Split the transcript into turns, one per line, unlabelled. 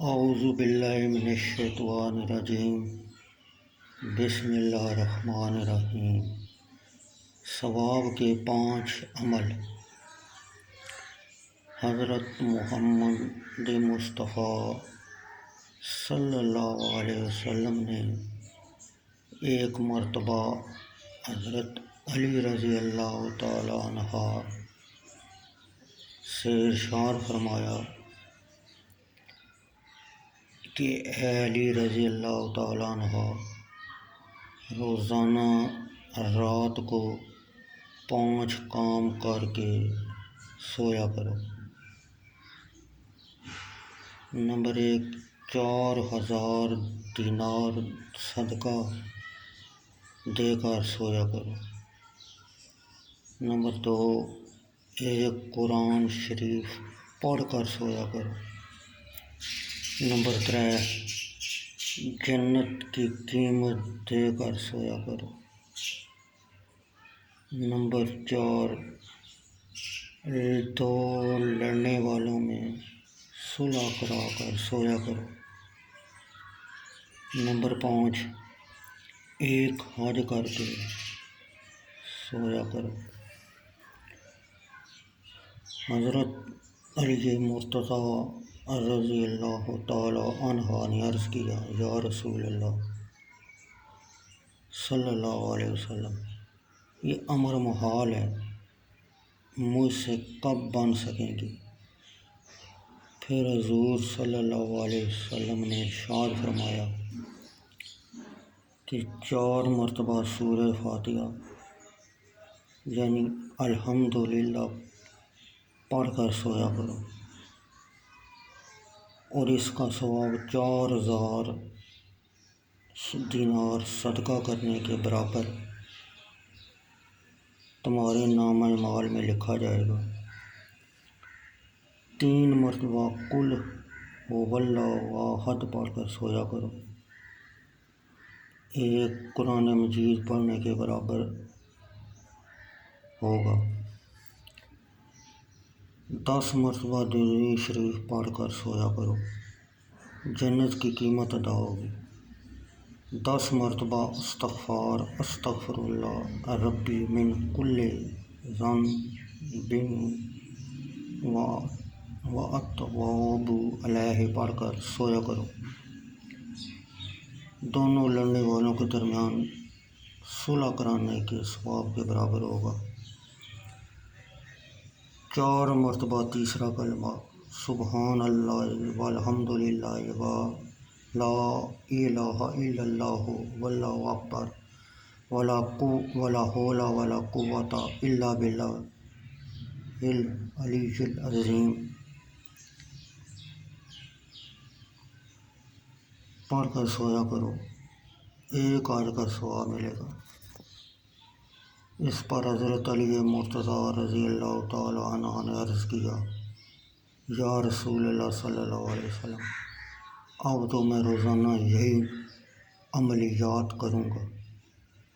اعوذ باللہ من الشیطان الرجیم بسم اللہ الرحمن الرحیم۔ ثواب کے 5 عمل۔ حضرت محمد مصطفیٰ صلی اللہ علیہ وسلم نے ایک مرتبہ حضرت علی رضی اللہ تعالی عنہ سے ارشاد فرمایا کہ اے علی رضی اللہ تعالیٰ عنہ، روزانہ رات کو 5 کام کر کے سویا کرو۔ نمبر 1، 4000 دینار صدقہ دے کر سویا کرو۔ نمبر 2، ایک قرآن شریف پڑھ کر سویا کرو۔ نمبر 3، جنت کی قیمت دے کر سویا کرو۔ نمبر 4، 2 لڑنے والوں میں صلح کرا کر سویا کرو۔ نمبر 5، ایک حج کر کے سویا کرو۔ حضرت علی مرتضیٰ رضی اللہ تعالی عنہ نے عرض کیا، یا رسول اللہ صلی اللہ علیہ وسلم، یہ امر محال ہے، مجھ سے کب بن سکیں گی؟ پھر حضور صلی اللہ علیہ وسلم نے ارشاد فرمایا کہ 4 مرتبہ سورہ فاتحہ یعنی الحمدللہ پڑھ کر سویا کرو، اور اس کا ثواب 4000 دینار صدقہ کرنے کے برابر تمہارے نامہ اعمال میں لکھا جائے گا۔ 3 مرتبہ قل هو اللہ احد پڑھ کر سویا کرو، ایک قرآن مجید پڑھنے کے برابر ہوگا۔ 10 مرتبہ درود شریف پڑھ کر سویا کرو، جنت کی قیمت ادا ہوگی۔ 10 مرتبہ استغفر اللہ ربی من کل ذنب واتوب علیہ پڑھ کر سویا کرو، دونوں لڑنے والوں کے درمیان صلح کرانے کے ثواب کے برابر ہوگا۔ 4 مرتبہ تیسرا کلمہ سبحان اللہ والحمد للہ ولا الہ الا اللہ واللہ اکبر ولا حول ولا قوۃ الا باللہ العلی العظیم پڑھ کر سویا کرو، ایک حج کا ثواب ملے گا۔ اس پر حضرت علی مرتضیٰ رضی اللہ تعالی عنہ نے عرض کیا، یا رسول اللہ صلی اللہ علیہ وسلم، اب تو میں روزانہ یہی عملیات کروں گا۔